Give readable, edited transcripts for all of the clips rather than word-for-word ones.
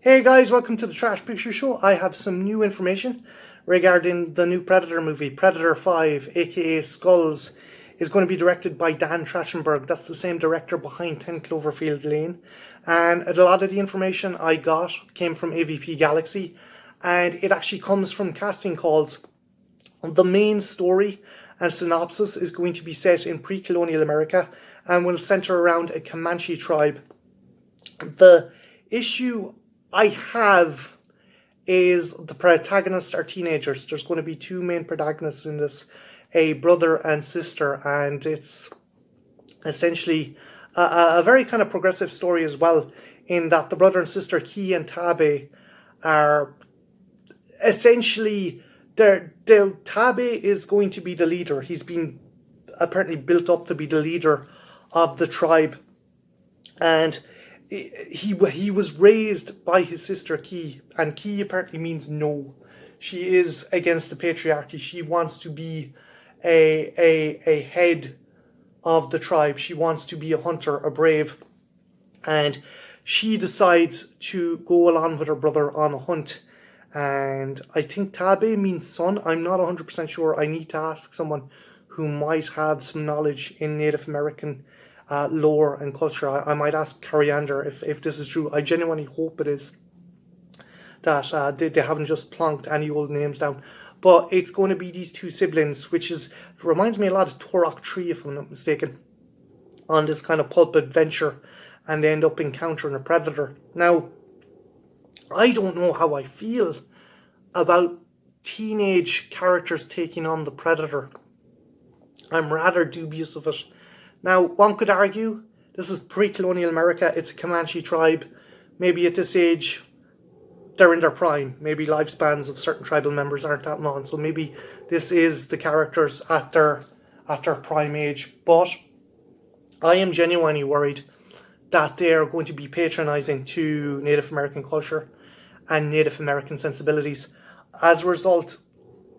Hey guys, welcome to the Trash Picture Show. I have some new information regarding the new Predator movie. Predator 5, aka Skulls, is going to be directed by Dan Trachtenberg. That's the same director behind 10 Cloverfield Lane. And a lot of the information I got came from AVP Galaxy, and it actually comes from casting calls. The main story and synopsis is going to be set in pre-colonial America and will center around a Comanche tribe. The issue I have is the protagonists are teenagers. There's going to be two main protagonists in this, a brother and sister, and it's essentially a very kind of progressive story as well, in that the brother and sister, Key and Tabe, are essentially, Tabe is going to be the leader. He's been apparently built up to be the leader of the tribe, and he was raised by his sister Key, and Key apparently means no. She is against the patriarchy. She wants to be a head of the tribe. She wants to be a hunter, a brave, and she decides to go along with her brother on a hunt. And I think Tabe means son. I'm not 100% sure. I need to ask someone who might have some knowledge in Native American lore and culture. I might ask Coriander if this is true. I genuinely hope it is, that they haven't just plonked any old names down. But it's going to be these two siblings, which reminds me a lot of Turok 3, if I'm not mistaken, on this kind of pulp adventure, and they end up encountering a predator. Now, I don't know how I feel about teenage characters taking on the predator. I'm rather dubious of it. Now, one could argue this is pre-colonial America. It's a Comanche tribe. Maybe at this age, they're in their prime. Maybe lifespans of certain tribal members aren't that long. So maybe this is the characters at their prime age. But I am genuinely worried that they are going to be patronizing to Native American culture and Native American sensibilities. As a result,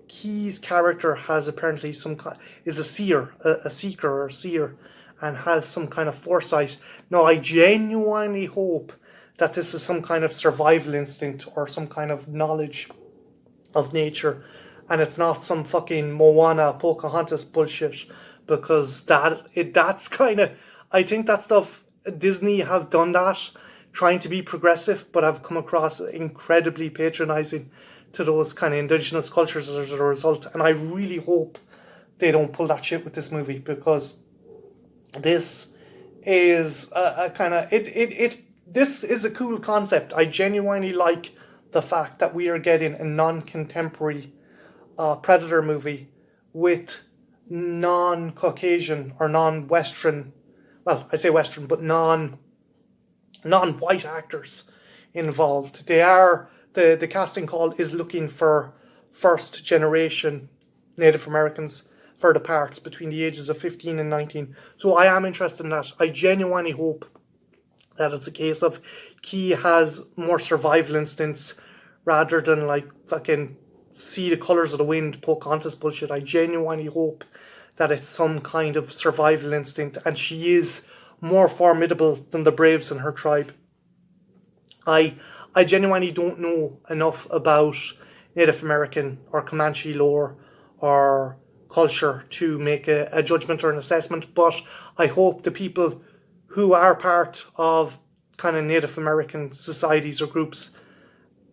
Key's character has apparently is a seer, a seeker or a seer, and has some kind of foresight. Now, I genuinely hope that this is some kind of survival instinct or some kind of knowledge of nature, and it's not some fucking Moana, Pocahontas bullshit, because that's kind of, I think that stuff, Disney have done that, trying to be progressive, but have come across incredibly patronizing to those kind of indigenous cultures as a result. And I really hope they don't pull that shit with this movie, because this is a kind of this is a cool concept. I genuinely like the fact that we are getting a non-contemporary Predator movie with non-Caucasian or non-Western, well, I say Western, but non-white actors involved. They are, the casting call is looking for first generation Native Americans for the parts between the ages of 15 and 19. So I am interested in that. I genuinely hope that it's a case of Key has more survival instincts rather than like fucking see the colours of the wind, Pocahontas bullshit. I genuinely hope that it's some kind of survival instinct, and she is more formidable than the braves in her tribe. I genuinely don't know enough about Native American or Comanche lore or culture to make a judgment or an assessment, but I hope the people who are part of kind of Native American societies or groups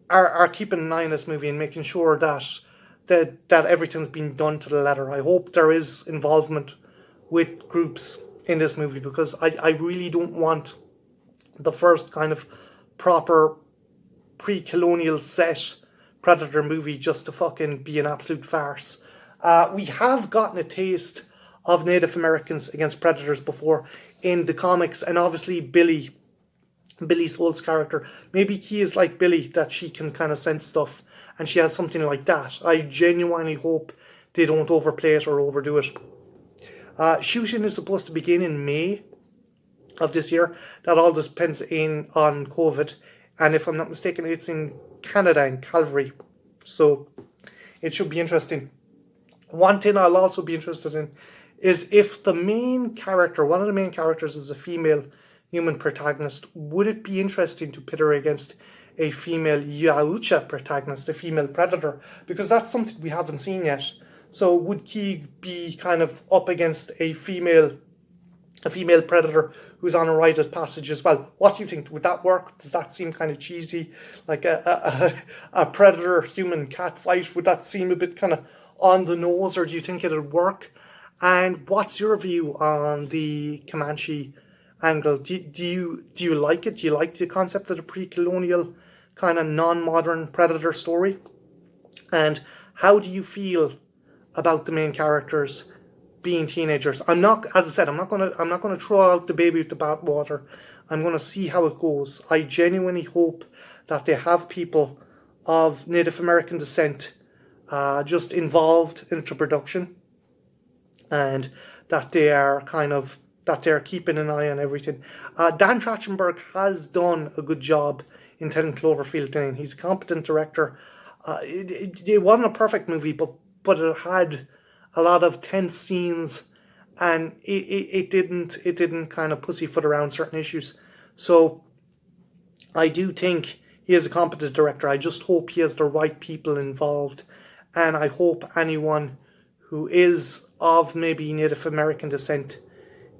are keeping an eye on this movie and making sure that everything's been done to the letter. I hope there is involvement with groups in this movie, because I really don't want the first kind of proper pre-colonial set Predator movie just to fucking be an absolute farce. We have gotten a taste of Native Americans against predators before in the comics, and obviously Billy Soul's character. Maybe Key is like Billy, that she can kind of sense stuff, and she has something like that. I genuinely hope they don't overplay it or overdo it. Shooting is supposed to begin in May of this year. That all depends on COVID, and if I'm not mistaken, it's in Canada, in Calgary, so it should be interesting. One thing I'll also be interested in is if the main character, one of the main characters, is a female human protagonist, would it be interesting to pit her against a female Yautja protagonist, a female predator, because that's something we haven't seen yet. So would Keeg be kind of up against a female predator who's on a rite of passage as well? What do you think? Would that work? Does that seem kind of cheesy, like a predator human cat fight? Would that seem a bit kind of on the nose, or do you think it'd work? And what's your view on the Comanche angle? Do you like it? Do you like the concept of the pre-colonial kind of non-modern predator story? And how do you feel about the main characters being teenagers? I'm not, as I said, I'm not gonna throw out the baby with the bathwater. I'm gonna see how it goes. I genuinely hope that they have people of Native American descent just involved into production, and that they're keeping an eye on everything. Dan Trachtenberg has done a good job in 10 Cloverfield Lane. He's a competent director. It wasn't a perfect movie, but it had a lot of tense scenes, and it didn't kind of pussyfoot around certain issues. So I do think he is a competent director. I just hope he has the right people involved, and I hope anyone who is of maybe Native American descent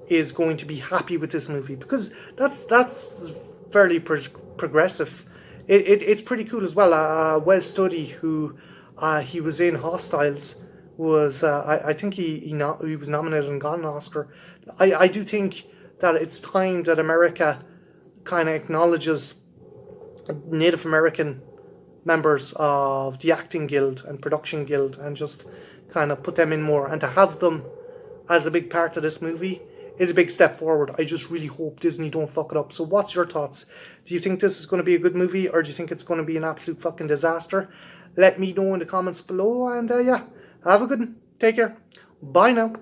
is going to be happy with this movie, because that's fairly progressive. It's pretty cool as well. Wes Studi, who he was in Hostiles, was I think he was nominated and got an Oscar. I do think that it's time that America kind of acknowledges Native American members of the acting guild and production guild, and just kind of put them in more, and to have them as a big part of this movie is a big step forward. I just really hope Disney don't fuck it up. So what's your thoughts? Do you think this is going to be a good movie, or do you think it's going to be an absolute fucking disaster? Let me know in the comments below, and yeah, have a good one. Take care. Bye now.